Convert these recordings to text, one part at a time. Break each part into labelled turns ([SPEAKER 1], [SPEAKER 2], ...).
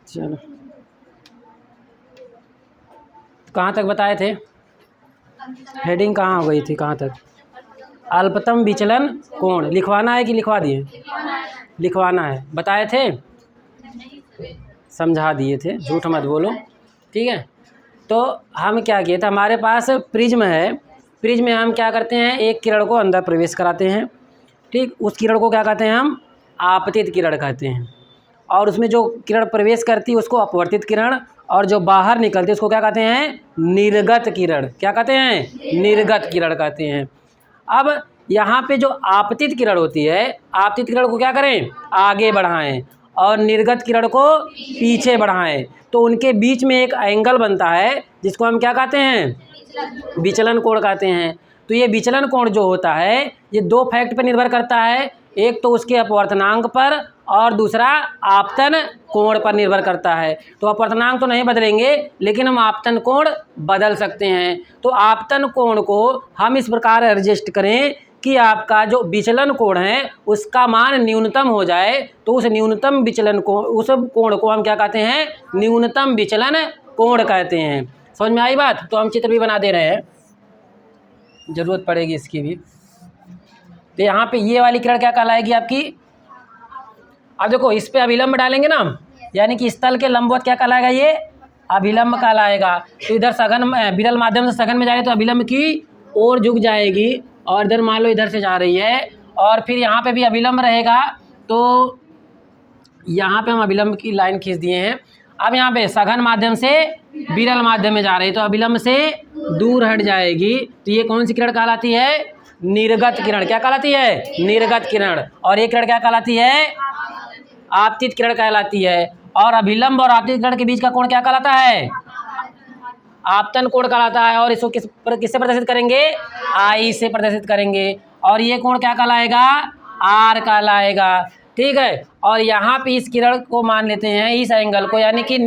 [SPEAKER 1] चलो, कहाँ तक बताए थे? हेडिंग कहाँ हो गई थी, कहाँ तक? अल्पतम विचलन कोण लिखवाना है कि लिखवा दिए? लिखवाना है। बताए थे, समझा दिए थे, झूठ मत बोलो, ठीक है। तो हम क्या किए थे, हमारे पास प्रिज्म है, प्रिज्म में हम क्या करते हैं, एक किरण को अंदर प्रवेश कराते हैं, ठीक। उस किरण को क्या कहते हैं हम? आपतित किरण कहते हैं। और उसमें जो किरण प्रवेश करती है उसको अपवर्तित किरण, और जो बाहर निकलती है उसको क्या कहते हैं? निर्गत किरण। क्या कहते हैं? निर्गत किरण कहते हैं। अब यहाँ पे जो आपतित किरण होती है, आपतित किरण को क्या करें? आगे बढ़ाएं, और निर्गत किरण को पीछे बढ़ाएं, तो उनके बीच में एक एंगल बनता है जिसको हम क्या कहते हैं? विचलन कोण कहते हैं। तो ये विचलन कोण जो होता है ये दो फैक्ट पर निर्भर करता है, एक तो उसके अपवर्तनांक पर और दूसरा आपतन कोण पर निर्भर करता है। तो अपवर्तनांक तो नहीं बदलेंगे, लेकिन हम आपतन कोण बदल सकते हैं। तो आपतन कोण को हम इस प्रकार एडजस्ट करें कि आपका जो विचलन कोण है उसका मान न्यूनतम हो जाए, तो उस न्यूनतम विचलन को, उस कोण को हम क्या कहते हैं? न्यूनतम विचलन कोण कहते हैं। समझ में आई बात? तो हम चित्र भी बना दे रहे हैं, ज़रूरत पड़ेगी इसकी भी। तो यहाँ पे ये वाली किरण क्या कहलाएगी आपकी? अब देखो, इस पे अभिलंब डालेंगे ना, यानी कि स्थल के लंबवत क्या कहलाएगा? ये अभिलंब कहलाएगा। तो इधर सघन विरल माध्यम से सघन में जा रही है तो अभिलंब की ओर झुक जाएगी, और इधर मान लो इधर से जा रही है, और फिर यहाँ पे भी अभिलंब रहेगा, तो यहाँ पे हम अभिलंब की लाइन खींच दिए हैं। अब यहाँ पे सघन माध्यम से विरल माध्यम में जा रही है तो अभिलंब से दूर हट जाएगी, तो ये कौन सी किरण कहलाती है? निर्गत किरण। क्या कहलाती है? निर्गत किरण। और ये किरण क्या कहलाती है? आपतित किरण कहलाती है। और अभिलंब और आपतित किरण के बीच का कोण क्या कहलाता है? आपतन कोण कहलाता है। और इसको किससे प्रदर्शित करेंगे? आई से प्रदर्शित करेंगे। और ये कोण क्या कहलाएगा? आर कहलाएगा, ठीक है। और यहाँ पे इस किरण को मान लेते हैं, इस एंगल को, यानी कि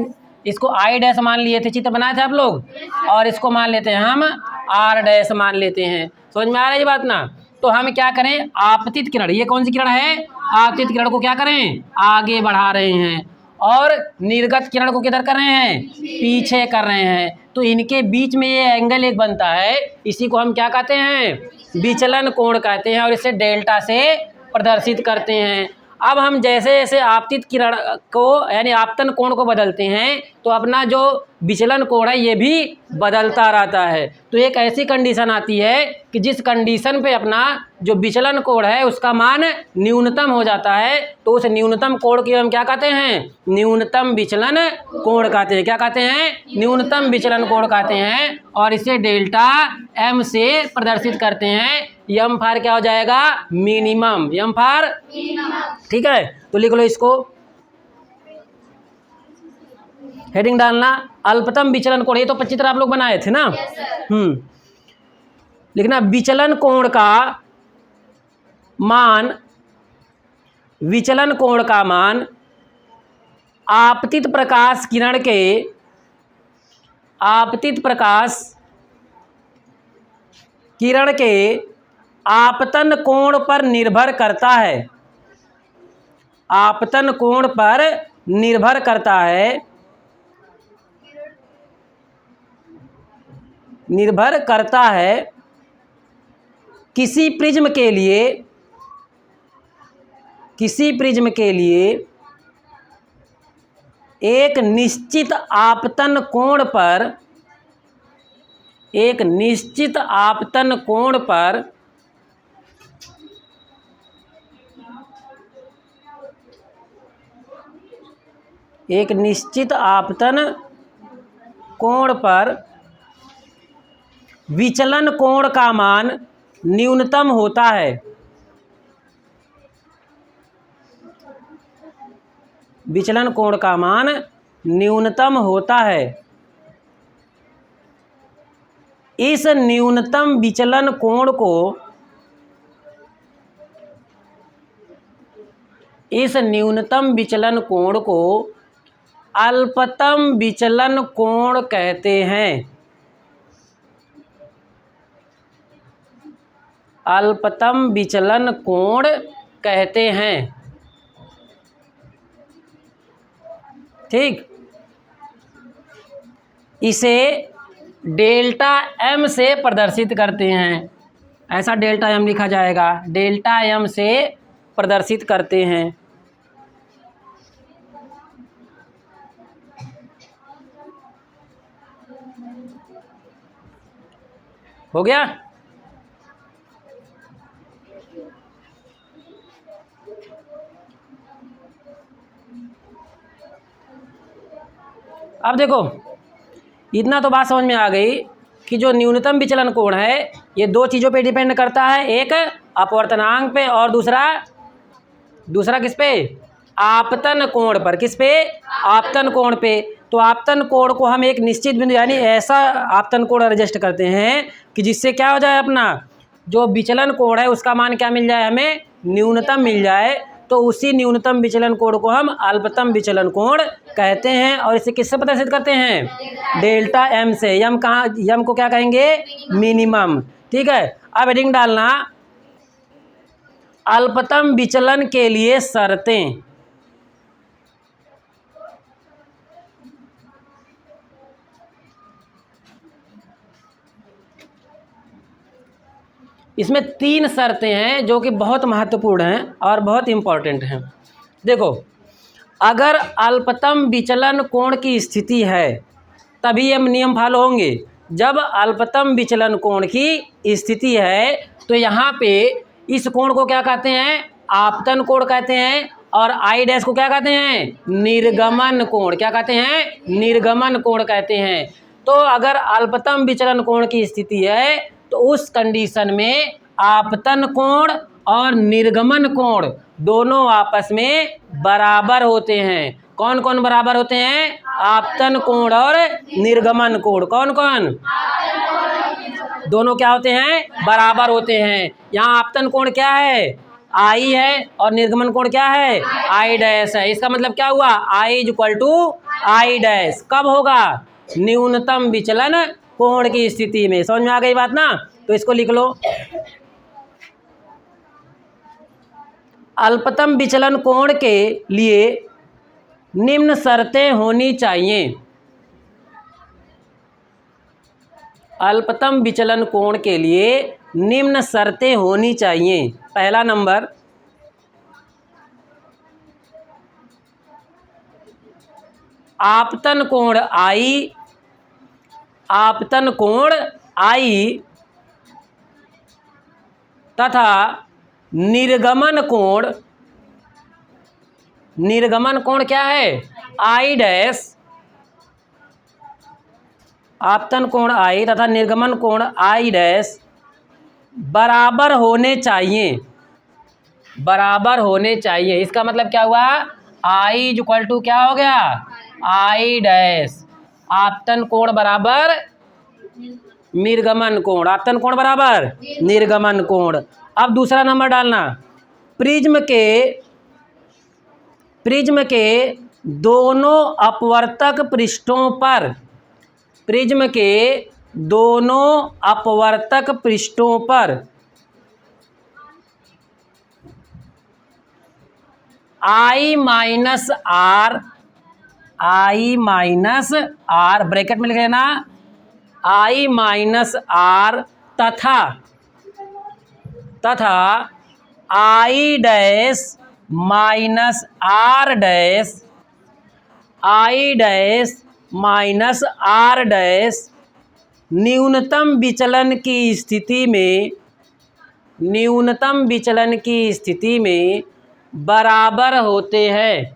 [SPEAKER 1] इसको आई डैश मान लिए थे, चित्र बनाए थे आप लोग, और इसको मान लेते हैं हम आर डैश मान लेते हैं। समझ में आ रही है बात ना? तो हम क्या करें, आपतित किरण, ये कौन सी किरण है? आपतित किरण को क्या करें? आगे बढ़ा रहे हैं, और निर्गत किरण को किधर कर रहे हैं? पीछे कर रहे हैं। तो इनके बीच में ये एंगल एक बनता है, इसी को हम क्या कहते हैं? विचलन कोण कहते हैं, और इसे डेल्टा से प्रदर्शित करते हैं। अब हम जैसे जैसे आपतित किरण को यानी आपतन कोण को बदलते हैं तो अपना जो विचलन कोण है ये भी बदलता रहता है। तो एक ऐसी कंडीशन आती है कि जिस कंडीशन पे अपना जो विचलन कोण है उसका मान न्यूनतम हो जाता है, तो उस न्यूनतम कोण की हम क्या कहते हैं? न्यूनतम विचलन कोण कहते हैं। क्या कहते हैं? न्यूनतम विचलन कोण कहते हैं। और इसे डेल्टा एम से प्रदर्शित करते हैं। यम फार क्या हो जाएगा? मिनिमम। यम फार, ठीक है। तो लिख लो इसको, हेडिंग डालना अल्पतम विचलन कोण। ये तो चित्र आप लोग बनाए थे ना? लिखना विचलन कोण का मान, विचलन कोण का मान आपतित प्रकाश किरण के, आपतित प्रकाश किरण के आपतन कोण पर निर्भर करता है। आपतन कोण पर निर्भर करता है, निर्भर करता है किसी प्रिज्म के लिए, किसी प्रिज्म के लिए एक निश्चित आपतन कोण पर, एक निश्चित आपतन कोण पर एक निश्चित आपतन कोण पर विचलन कोण का मान न्यूनतम होता है। विचलन कोण का मान न्यूनतम होता है। इस न्यूनतम विचलन कोण को, इस न्यूनतम विचलन कोण को अल्पतम विचलन कोण कहते हैं। अल्पतम विचलन कोण कहते हैं। ठीक, इसे डेल्टा एम से प्रदर्शित करते हैं। ऐसा डेल्टा एम लिखा जाएगा, डेल्टा एम से प्रदर्शित करते हैं। हो गया। अब देखो, इतना तो बात समझ में आ गई कि जो न्यूनतम विचलन कोण है ये दो चीज़ों पे डिपेंड करता है, एक अपवर्तनांक पे और दूसरा किस पे, आपतन कोण पर। किस पे, आपतन कोण पे। तो आपतन कोण को हम एक निश्चित बिंदु यानी ऐसा आपतन कोण एडजस्ट करते हैं कि जिससे क्या हो जाए, अपना जो विचलन कोण है उसका मान क्या मिल जाए, हमें न्यूनतम मिल जाए। तो उसी न्यूनतम विचलन कोण को हम अल्पतम विचलन कोण कहते हैं। और इसे किससे प्रदर्शित करते हैं, डेल्टा एम से। यम कहाँ, यम को क्या कहेंगे, मिनिमम। ठीक है, अब हेडिंग डालना अल्पतम विचलन के लिए शर्तें। इसमें 3 शर्तें हैं जो कि बहुत महत्वपूर्ण हैं और बहुत इम्पोर्टेंट हैं। देखो, अगर अल्पतम विचलन कोण की स्थिति है तभी ये नियम फॉलो होंगे। जब अल्पतम विचलन कोण की स्थिति है तो यहाँ पे इस कोण को क्या कहते हैं, आपतन कोण कहते हैं। और आई डैश को क्या कहते हैं, निर्गमन कोण। क्या कहते हैं, निर्गमन कोण कहते हैं। तो अगर अल्पतम विचलन कोण की स्थिति है तो उस कंडीशन में आपतन कोण और निर्गमन कोण दोनों आपस में बराबर होते हैं। कौन कौन बराबर होते हैं, आपतन कोण और निर्गमन कोण। कौन कौन, दोनों क्या होते हैं, बराबर होते हैं। यहाँ आपतन कोण क्या है, आई है, और निर्गमन कोण क्या है, आई डैश है। इसका मतलब क्या हुआ, I is equal to I dash. कब होगा, न्यूनतम विचलन कोण की स्थिति में। समझ में आ गई बात ना। तो इसको लिख लो, अल्पतम विचलन कोण के लिए निम्न शर्तें होनी चाहिए। अल्पतम विचलन कोण के लिए निम्न शर्तें होनी चाहिए। पहला नंबर, आपतन कोण आई, आपतन कोण आई तथा निर्गमन कोण, निर्गमन कोण क्या है, आई डैश। आपतन कोण आई तथा निर्गमन कोण आई डैश बराबर होने चाहिए, बराबर होने चाहिए। इसका मतलब क्या हुआ, आई इज इक्वल टू क्या हो गया, आई डैश। आपतन कोण बराबर निर्गमन कोण, आपतन कोण बराबर निर्गमन कोण। अब दूसरा नंबर डालना, प्रिज्म के दोनों अपवर्तक पृष्ठों पर, प्रिज्म के दोनों अपवर्तक पृष्ठों पर आई माइनस आर ब्रैकेट में लिख लेना, आई माइनस आर तथा I dash minus R dash, I dash minus R dash न्यूनतम विचलन की स्थिति में, न्यूनतम विचलन की स्थिति में बराबर होते हैं,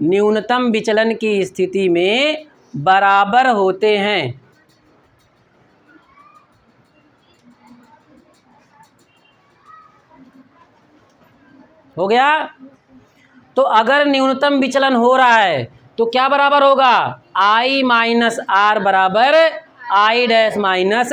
[SPEAKER 1] न्यूनतम विचलन की स्थिति में बराबर होते हैं। हो गया। तो अगर न्यूनतम विचलन हो रहा है तो क्या बराबर होगा, आई माइनस आर बराबर I dash minus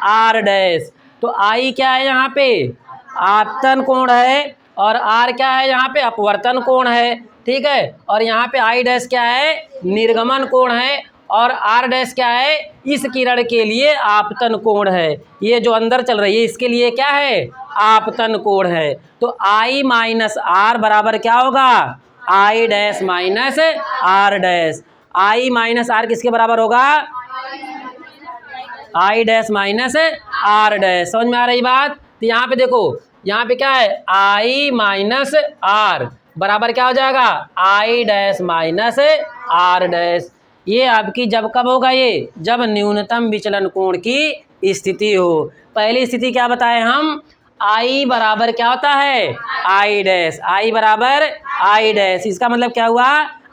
[SPEAKER 1] R dash. तो आई क्या है यहाँ पे, आपतन कोण है, और आर क्या है यहाँ पे, अपवर्तन कोण है। ठीक है, और यहाँ पे आई डैश क्या है, निर्गमन कोण है, और आर डैश क्या है, इस किरण के लिए आपतन कोण है। ये जो अंदर चल रही है इसके लिए क्या है, आपतन कोण है। तो आई माइनस आर बराबर क्या होगा, I dash minus R dash. I minus R किसके बराबर होगा? I dash minus R dash. समझ में आ रही बात? तो यहाँ पे देखो, यहाँ पे क्या है? आई माइनस आर बराबर क्या हो जाएगा? I dash minus R dash. ये आपकी जब कब होगा? ये जब न्यूनतम विचलन कोण की स्थिति हो। पहली स्थिति क्या बताए हम? आई बराबर क्या होता है? I dash. आई बराबर आई डैश, इसका मतलब क्या हुआ?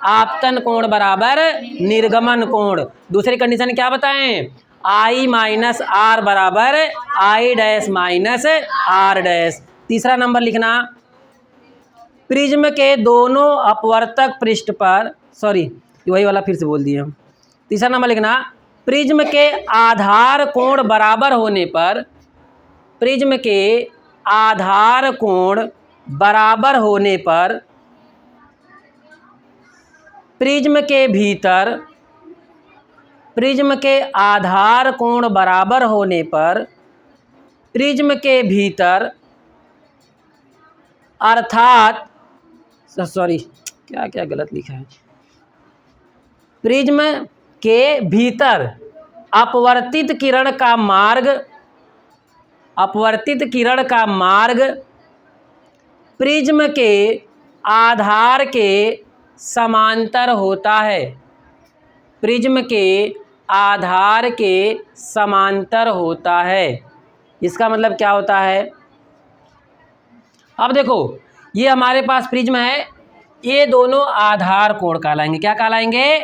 [SPEAKER 1] आपतन कोण बराबर निर्गमन कोण। दूसरी कंडीशन क्या बताएं? आई माइनस आर बराबर I dash minus R dash. तीसरा नंबर लिखना, प्रिज्म के दोनों अपवर्तक पृष्ठ पर, सॉरी वही वाला फिर से बोल दिए हम। तीसरा नंबर लिखना, प्रिज्म के आधार कोण बराबर होने पर, प्रिज्म के आधार कोण बराबर होने पर प्रिज्म के भीतर, प्रिज्म के आधार कोण बराबर होने पर प्रिज्म के भीतर अर्थात, सॉरी क्या क्या गलत लिखा है, प्रिज्म के भीतर अपवर्तित किरण का मार्ग, अपवर्तित किरण का मार्ग प्रिज्म के आधार के समांतर होता है। प्रिज्म के आधार के समांतर होता है। इसका मतलब क्या होता है? अब देखो, ये हमारे पास प्रिज्म है, ये दोनों आधार कोण कहलाएंगे। क्या कहलाएंगे?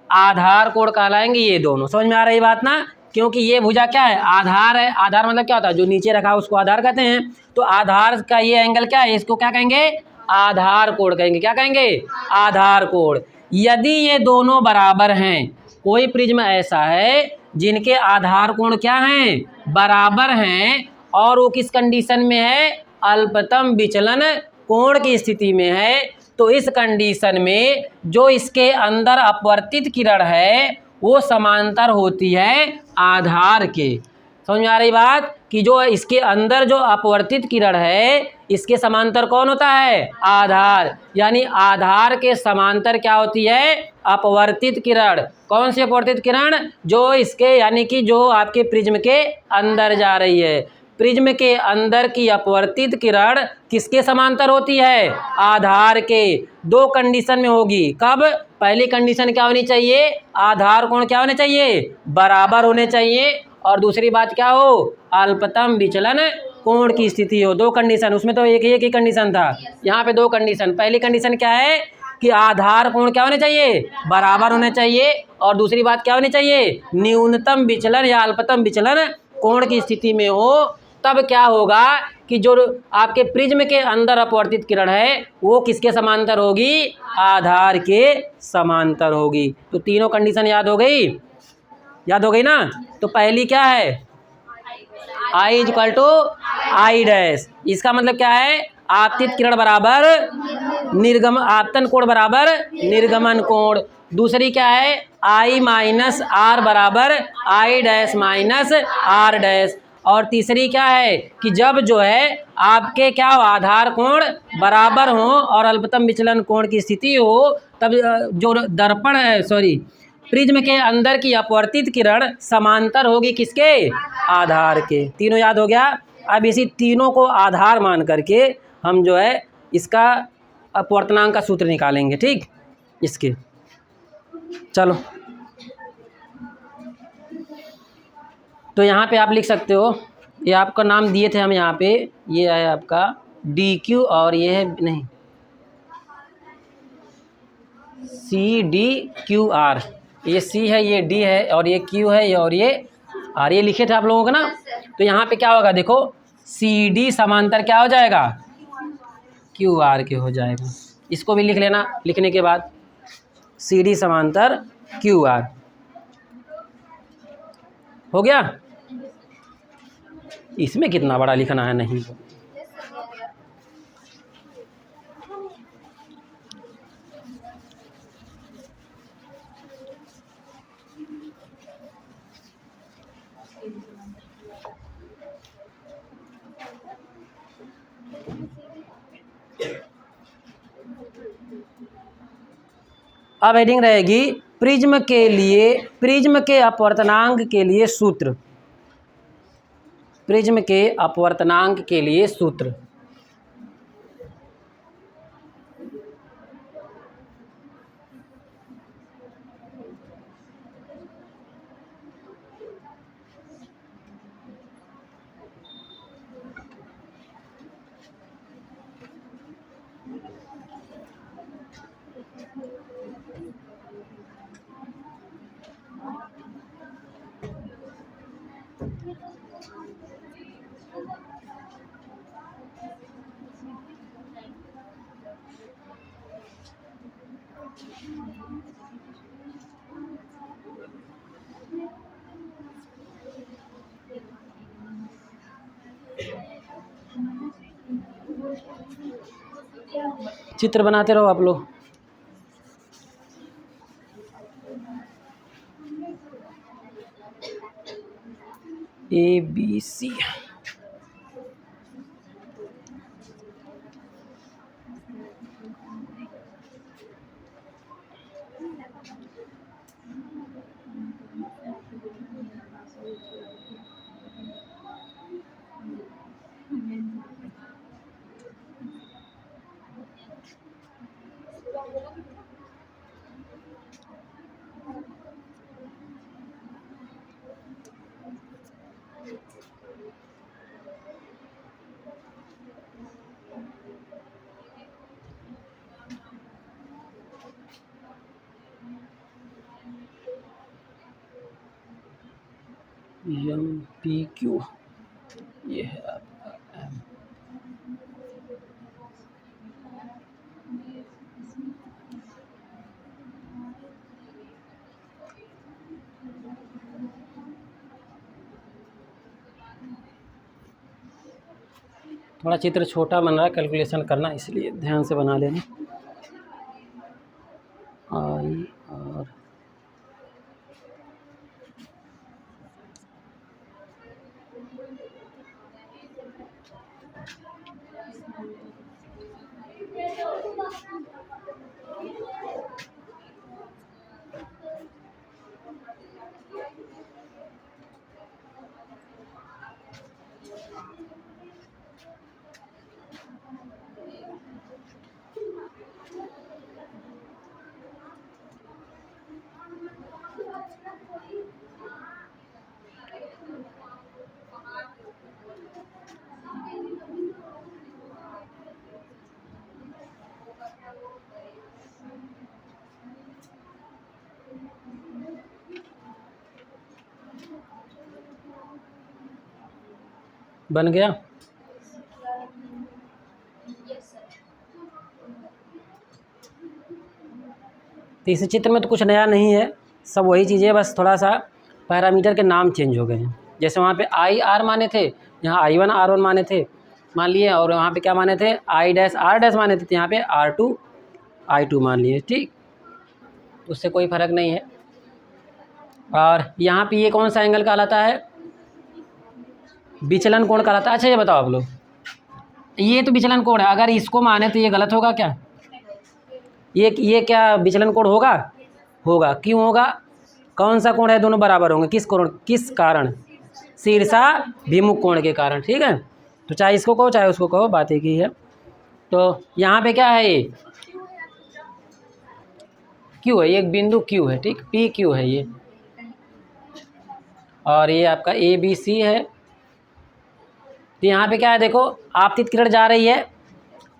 [SPEAKER 1] आधार कोण कहलाएंगे ये दोनों। समझ में आ रही बात ना? क्योंकि ये भुजा क्या है? आधार है। आधार मतलब क्या होता है? जो नीचे रखा है उसको आधार कहते हैं। तो आधार का ये एंगल क्या है? इसको क्या कहेंगे? आधार कोण कहेंगे। क्या कहेंगे? आधार कोण। यदि ये दोनों बराबर हैं, कोई प्रिज्म ऐसा है जिनके आधार कोण क्या हैं? बराबर हैं, और वो किस कंडीशन में है? अल्पतम विचलन कोण की स्थिति में है। तो इस कंडीशन में जो इसके अंदर अपवर्तित किरण है वो समांतर होती है आधार के। समझ में आ रही बात? कि जो इसके अंदर जो अपवर्तित किरण है इसके समांतर कौन होता है? आधार। यानी आधार के समांतर क्या होती है? अपवर्तित किरण। कौन सी अपवर्तित किरण? जो इसके, यानी कि जो आपके प्रिज्म के अंदर जा रही है। प्रिज्म के अंदर की अपवर्तित किरण किसके समांतर होती है? आधार के। दो कंडीशन में होगी। कब? पहली कंडीशन क्या होनी चाहिए? आधार कोण क्या होने चाहिए? बराबर होने चाहिए। और दूसरी बात क्या हो? अल्पतम विचलन कोण की स्थिति हो। दो कंडीशन, उसमें तो एक ही कंडीशन था, यहाँ पे दो कंडीशन। पहली कंडीशन क्या है? कि आधार कोण क्या होने चाहिए? बराबर होने चाहिए। और दूसरी बात क्या होनी चाहिए? न्यूनतम विचलन या अल्पतम विचलन कोण की स्थिति में हो। तब क्या होगा कि जो आपके प्रिज्म के अंदर अपवर्तित किरण है वो किसके समांतर होगी? आधार के समांतर होगी। तो तीनों कंडीशन याद हो गई? याद हो गई ना? तो पहली क्या है? I is equal to I dash. इसका मतलब क्या है? आपतित किरण बराबर निर्गमन, आपतन कोण बराबर निर्गमन कोण। दूसरी क्या है? आई माइनस आर बराबर I dash minus R dash. और तीसरी क्या है? कि जब जो है आपके क्या हो? आधार कोण बराबर हो और अल्पतम विचलन कोण की स्थिति हो, तब जो दर्पण है, सॉरी, प्रिज्म के अंदर की अपवर्तित किरण समांतर होगी किसके? आधार के। तीनों याद हो गया? अब इसी तीनों को आधार मान करके हम जो है इसका अपवर्तनांक का सूत्र निकालेंगे। ठीक, इसके चलो, तो यहाँ पे आप लिख सकते हो, ये आपका नाम दिए थे हम यहाँ पे, ये है आपका डी क्यू और ये है नहीं सी डी क्यू आर। ये सी है, ये डी है, और ये क्यू है, और ये आर। ये लिखे थे आप लोगों को ना? तो यहाँ पे क्या होगा? देखो, सी डी समांतर क्या हो जाएगा? क्यू आर के हो जाएगा। इसको भी लिख लेना। लिखने के बाद सी डी समांतर क्यू आर हो गया। इसमें कितना बड़ा लिखना है? नहीं, अब हेडिंग रहेगी प्रिज्म के अपवर्तनांक के लिए सूत्र, प्रिज्म के अपवर्तनांक के लिए सूत्र। चित्र बनाते रहो आप लोग। ABC MPQ ये है आपका M। थोड़ा चित्र छोटा बन रहा है, कैलकुलेशन करना, इसलिए ध्यान से बना लेना। IR बन गया। तो इस चित्र में तो कुछ नया नहीं है, सब वही चीज़ें, बस थोड़ा सा पैरामीटर के नाम चेंज हो गए हैं। जैसे वहाँ पे IR माने थे, यहाँ I1 R1 माने थे मान लिए, और वहाँ पे क्या माने थे I'R' माने थे, तो यहाँ पे R2 I2 मान लिए। ठीक, उससे कोई फ़र्क नहीं है। और यहाँ पे ये कौन सा एंगल कहलाता है, विचलन कोण कहलाता है। अच्छा ये बताओ आप लोग, ये तो विचलन कोण है, अगर इसको माने तो ये गलत होगा क्या, ये क्या विचलन कोण होगा, होगा। क्यों होगा, कौन सा कोण है, दोनों बराबर होंगे, किस कारण, शीर्षाभिमुख कोण के कारण। ठीक है, तो चाहे इसको कहो चाहे उसको कहो, बात एक ही है। तो यहाँ पे क्या है, ये Q है, ये एक बिंदु Q है। ठीक, PQ है ये, और ये आपका ABC है। तो यहाँ पे क्या है, देखो आपतित किरण जा रही है,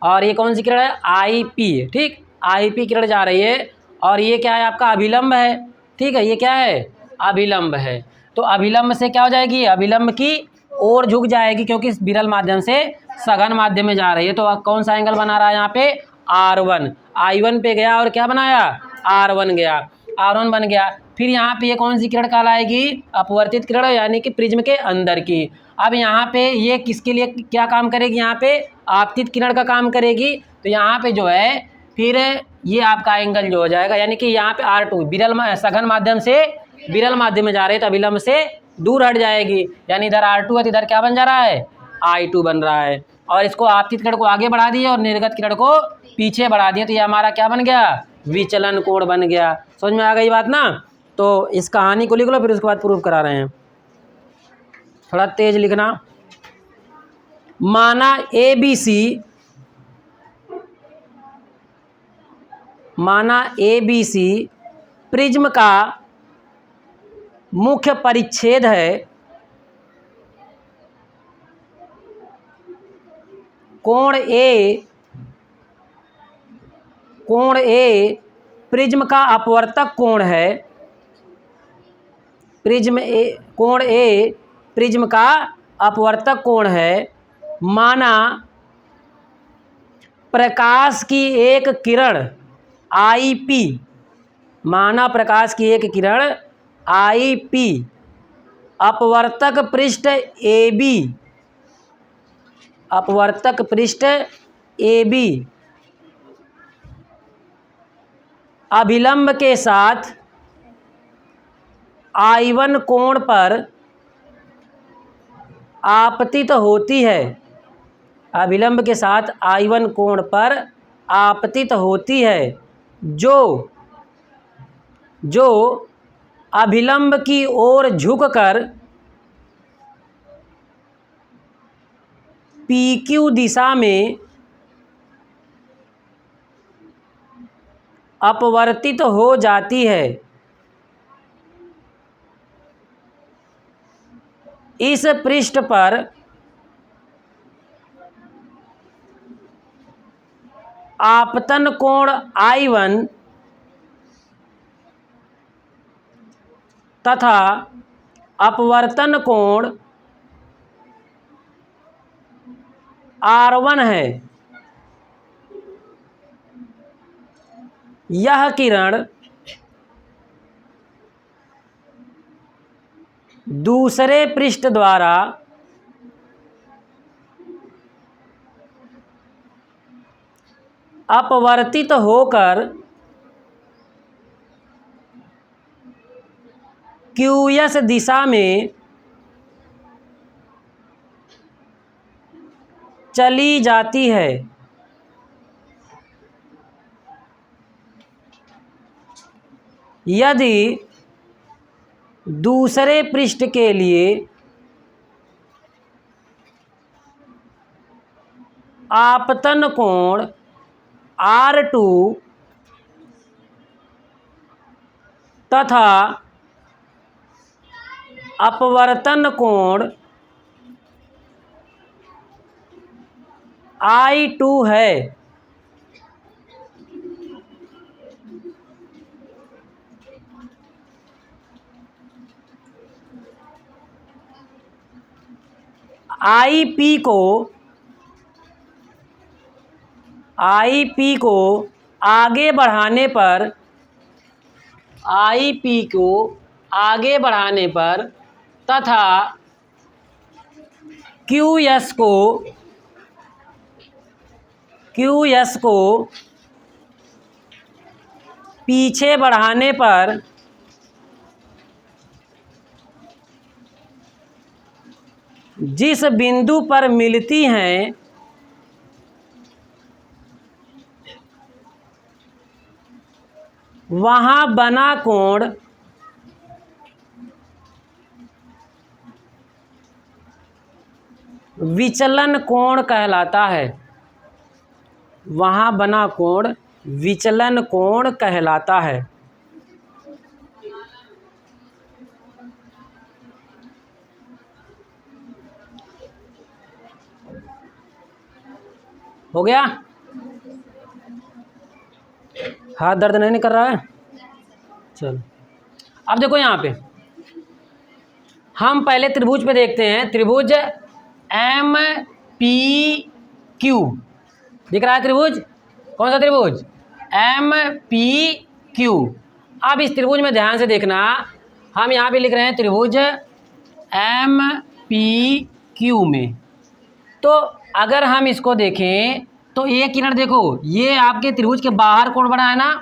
[SPEAKER 1] और ये कौन सी किरण है, IP है। ठीक, IP किरण जा रही है, और ये क्या है, आपका अभिलंब है। ठीक है, ये क्या है, अभिलंब है। तो अभिलंब से क्या हो जाएगी, अभिलंब की ओर झुक जाएगी, क्योंकि इस विरल माध्यम से सघन माध्यम में जा रही है। तो कौन सा एंगल बना रहा है यहाँ पे, R1, I1 पे गया और क्या बनाया, R1 गया, R1 बन गया। फिर यहाँ पे ये कौन सी किरण कहलाएगी, अपवर्तित किरण, यानी कि प्रिज्म के अंदर की। अब यहाँ पे ये किसके लिए क्या काम करेगी, यहाँ पे आपतित किरण का काम करेगी। तो यहाँ पे जो है फिर ये आपका एंगल जो हो जाएगा, यानी कि यहाँ पे R2 विरल सघन माध्यम से विरल माध्यम में जा रहे, तो अभिलंब से दूर हट जाएगी, यानी इधर R2 है तो इधर क्या बन जा रहा है, I2 बन रहा है। और इसको आपतित किरण को आगे बढ़ा दिए और निर्गत किरण को पीछे बढ़ा दिए तो ये हमारा क्या बन गया, विचलन कोण बन गया। समझ में आ गई बात ना। तो इस कहानी को लिख लो, फिर उसके बाद प्रूफ करा रहे हैं। थोड़ा तेज लिखना। माना ABC प्रिज्म का मुख्य परिच्छेद है। कोण ए प्रिज्म का अपवर्तक कोण है। कोण ए प्रिज्म का अपवर्तक कोण है। माना प्रकाश की एक किरण IP, माना प्रकाश की एक किरण IP अपवर्तक पृष्ठ AB अभिलंब के साथ I1 कोण पर आपतित होती है। अभिलंब के साथ I1 कोण पर आपतित होती है, जो अभिलंब की ओर झुककर PQ दिशा में अपवर्तित हो जाती है। इस पृष्ठ पर आपतन कोण I1 तथा अपवर्तन कोण R1 है। यह किरण दूसरे पृष्ठ द्वारा अपवर्तित होकर QS दिशा में चली जाती है। यदि दूसरे पृष्ठ के लिए आपतन कोण R2 तथा अपवर्तन कोण I2 है, IP को आगे बढ़ाने पर तथा QS को पीछे बढ़ाने पर जिस बिंदु पर मिलती हैं वहाँ बना कोण विचलन कोण कहलाता है। वहाँ बना कोण विचलन कोण कहलाता है। हो गया? हाथ दर्द नहीं कर रहा है? चलो अब देखो यहाँ पे हम पहले त्रिभुज पे देखते हैं। त्रिभुज MPQ दिख रहा है। त्रिभुज कौन सा त्रिभुज? MPQ। अब इस त्रिभुज में ध्यान से देखना, हम यहाँ पे लिख रहे हैं त्रिभुज MPQ में। तो अगर हम इसको देखें तो ये किरण देखो, ये आपके त्रिभुज के बाहर कोण बना है ना,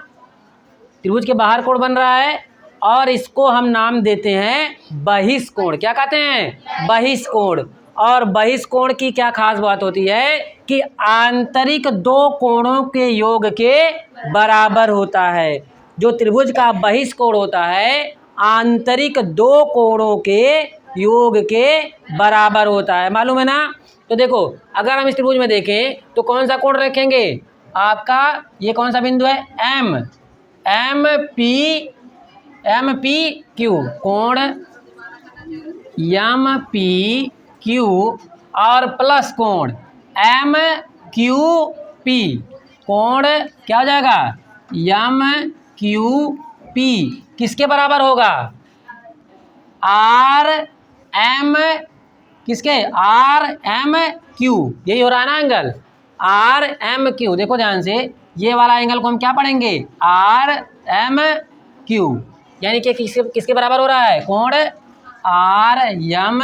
[SPEAKER 1] त्रिभुज के बाहर कोण बन रहा है और इसको हम नाम देते हैं बहिष्कोण। क्या कहते हैं? बहिष्कोण। और बहिष्कोण की क्या खास बात होती है कि आंतरिक दो कोणों के योग के बराबर होता है। जो त्रिभुज का बहिष्कोण होता है आंतरिक दो कोणों के योग के बराबर होता है, मालूम है ना। तो देखो अगर हम इस त्रिभुज में देखें तो कौन सा कोण रखेंगे, आपका ये कौन सा बिंदु है एम, एम पी क्यू, कोण एम पी क्यू और प्लस कोण एम क्यू पी, कोण क्या हो जाएगा एम क्यू पी किसके बराबर होगा, आर एम किसके, आर एम क्यू, यही हो रहा है ना एंगल आर एम क्यू। देखो ध्यान से ये वाला एंगल को हम क्या पढ़ेंगे आर एम क्यू, यानी कि किसके बराबर हो रहा है, कोण आर एम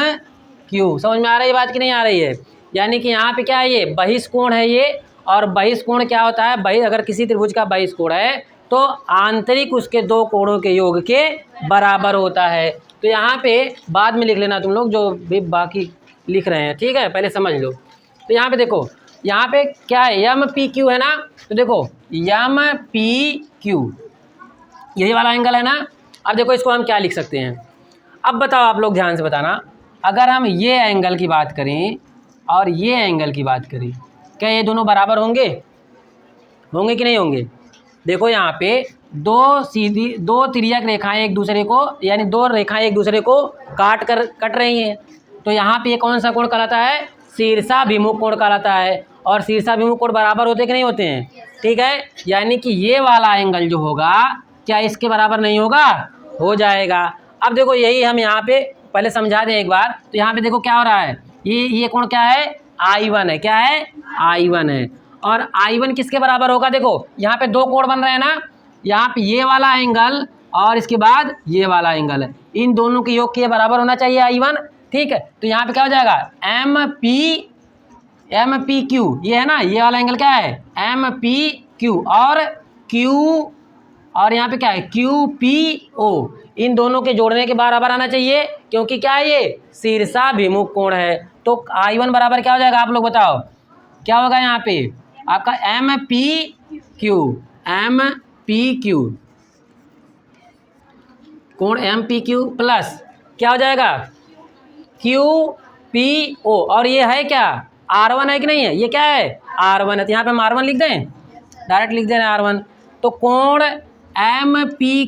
[SPEAKER 1] क्यू। समझ में आ रही है बात कि नहीं आ रही है। यानी कि यहाँ पे क्या है ये बहिष्कोण है ये, और बहिष्कोण क्या होता है, अगर किसी त्रिभुज का बहिष्कोण है तो आंतरिक उसके दो कोणों के योग के बराबर होता है। तो यहाँ पे बाद में लिख लेना तुम लोग जो भी बाकी लिख रहे हैं, ठीक है, पहले समझ लो। तो यहाँ पे देखो यहाँ पे क्या है एम पी क्यू है ना, तो देखो एम पी क्यू यही वाला एंगल है ना। अब देखो इसको हम क्या लिख सकते हैं, अब बताओ आप लोग ध्यान से बताना, अगर हम ये एंगल की बात करें और ये एंगल की बात करें, क्या ये दोनों बराबर होंगे, होंगे कि नहीं होंगे। देखो यहाँ पे दो तिर्यक रेखाएं एक दूसरे को, यानी दो रेखाएं एक दूसरे को कट रही हैं, तो यहाँ पे ये कौन सा कोण कहलाता है, शीर्षाभिमुख कोण कहलाता है। और शीर्षाभिमुख कोण बराबर होते कि नहीं होते हैं, ठीक है। यानी कि ये वाला एंगल जो होगा क्या इसके बराबर नहीं होगा, हो जाएगा। अब देखो यही हम यहाँ पे पहले समझा दें एक बार, तो यहाँ पे देखो क्या हो रहा है, ये कोण क्या है I1 है, क्या है I1 है, और I1 किसके बराबर होगा, देखो यहाँ पे दो कोण बन रहे हैं ना, यहाँ पे ये वाला एंगल और इसके बाद ये वाला एंगल है, इन दोनों के योग के बराबर होना चाहिए I1, ठीक है। तो यहाँ पे क्या हो जाएगा एम पी क्यू, ये है ना ये वाला एंगल क्या है एम पी क्यू, और यहाँ पे क्या है क्यू पी ओ, इन दोनों के जोड़ने के बराबर आना चाहिए, क्योंकि क्या है ये शीर्षाभिमुख कोण है। तो I1 बराबर क्या हो जाएगा, आप लोग बताओ क्या होगा यहाँ पे आपका एम पी क्यू कोण एम पी क्यू प्लस क्या हो जाएगा क्यू पी ओ, और ये है क्या R1 है कि नहीं है, ये क्या है R1 है, तो यहाँ पे हम R1 लिख दें, डायरेक्ट लिख दें R1। तो कोण एम पी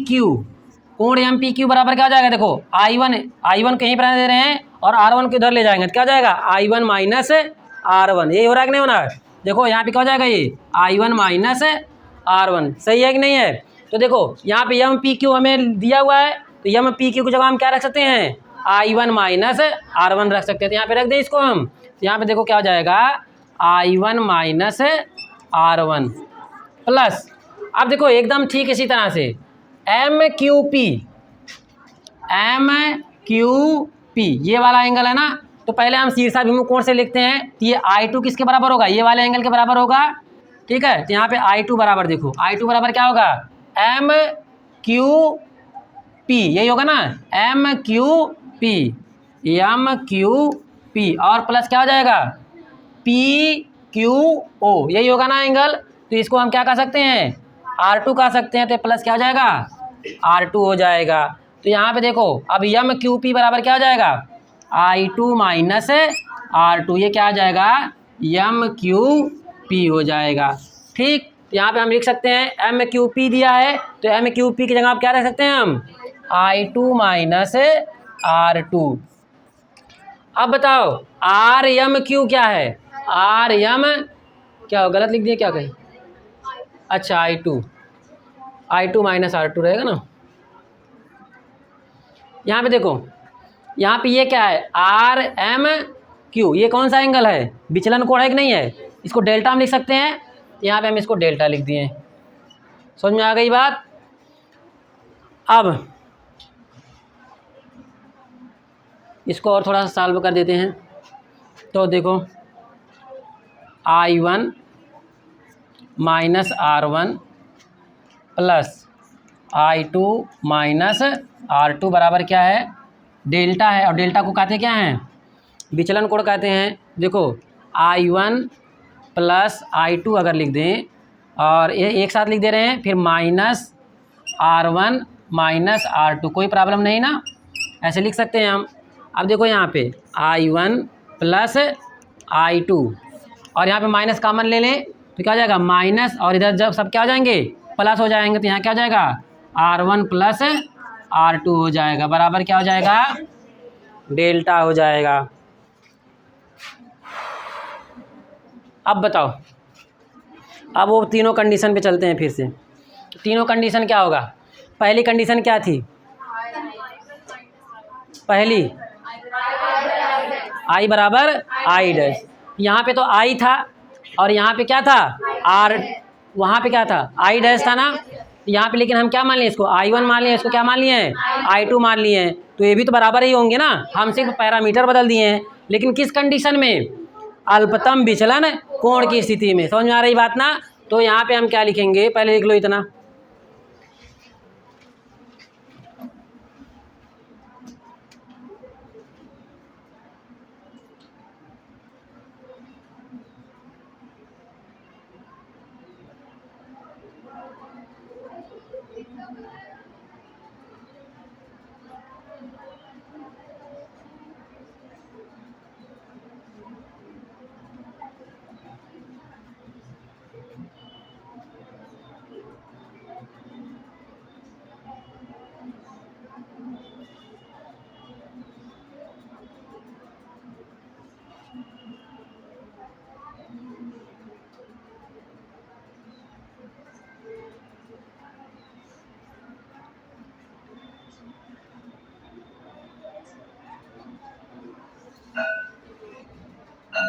[SPEAKER 1] क्यू बराबर क्या हो जाएगा, देखो I1 कहीं पर दे रहे हैं और R1 को इधर ले जाएंगे तो क्या हो जाएगा I1 माइनस R1, यही हो रहा है कि नहीं होना। देखो यहाँ पे क्या हो जाएगा ये I1 माइनस R1, सही है कि नहीं है। तो देखो यहाँ पे एम पी क्यू हमें दिया हुआ है, तो एम पी क्यू की जगह हम क्या रख सकते हैं I1 माइनस R1 रख सकते हैं, तो यहाँ पे रख दें इसको हम। तो यहाँ पे देखो क्या हो जाएगा I1 माइनस R1 प्लस, अब देखो एकदम ठीक इसी तरह से एम क्यू पी ये वाला एंगल है ना, तो पहले हम शीर्षाभिमुख कोण से लिखते हैं, तो ये I2 किसके बराबर होगा, ये वाले एंगल के बराबर होगा, ठीक है। तो यहाँ पे I2 बराबर देखो I2 बराबर क्या होगा एम क्यू पी, यही होगा ना एम क्यू पी और प्लस क्या हो जाएगा पी क्यू ओ, यही होगा ना एंगल। तो इसको हम क्या कह सकते हैं R2 कह सकते हैं, तो प्लस क्या हो जाएगा R2 हो जाएगा। तो यहाँ पे देखो अब एम क्यू पी बराबर क्या हो जाएगा I2 माइनस R2, ये क्या आ जाएगा एम क्यू पी हो जाएगा, ठीक। तो यहाँ पे हम लिख सकते हैं एम क्यू पी दिया है, तो एम क्यू पी की जगह आप क्या रख सकते हैं हम I2 माइनस R2। अब बताओ आर एम क्यू क्या है, आर एम क्या हो, गलत लिख दिया क्या कहीं, अच्छा I2 माइनस R2 रहेगा ना। यहाँ पे देखो यहाँ पे ये क्या है आर एम क्यू, ये कौन सा एंगल है विचलन कोण है कि नहीं है, इसको डेल्टा हम लिख सकते हैं, यहाँ पे हम इसको डेल्टा लिख दिए, समझ में आ गई बात। अब इसको और थोड़ा सा सॉल्व कर देते हैं, तो देखो I1 minus R1 plus I2 minus R2 बराबर क्या है डेल्टा है, और डेल्टा को कहते क्या हैं विचलन कोण कहते हैं, देखो I1 प्लस I2 अगर लिख दें और ये एक साथ लिख दे रहे हैं, फिर माइनस R1 माइनस R2, कोई प्रॉब्लम नहीं ना, ऐसे लिख सकते हैं हम। अब देखो यहाँ पे I1 प्लस I2 और यहाँ पे माइनस कॉमन ले लें तो क्या हो जाएगा माइनस, और इधर जब सब क्या हो जाएंगे प्लस हो जाएंगे तो यहाँ क्या हो जाएगा R1 प्लस R2 हो जाएगा, बराबर क्या हो जाएगा डेल्टा हो जाएगा। अब बताओ, अब वो तीनों कंडीशन पे चलते हैं फिर से। तीनों कंडीशन क्या होगा, पहली कंडीशन क्या थी, पहली I बराबर I डैश, यहाँ पे तो I था और यहाँ पे क्या था R, वहाँ पे क्या था I डैश था ना, यहाँ पे लेकिन हम क्या मान लिए इसको I1 मान लिए, इसको क्या मान लिए हैं I2 मान लिए हैं, तो ये भी तो बराबर ही होंगे ना, हम सिर्फ पैरामीटर बदल दिए हैं। लेकिन किस कंडीशन में, अल्पतम विचलन कोण की स्थिति में, समझ में आ रही बात ना। तो यहाँ पे हम क्या लिखेंगे, पहले लिख लो इतना,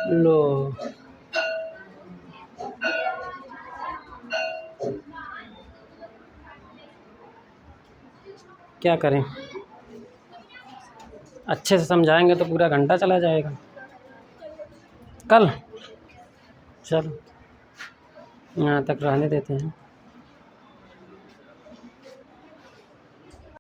[SPEAKER 1] लो क्या करें, अच्छे से समझाएंगे तो पूरा घंटा चला जाएगा कल। चलो यहाँ तक रहने देते हैं।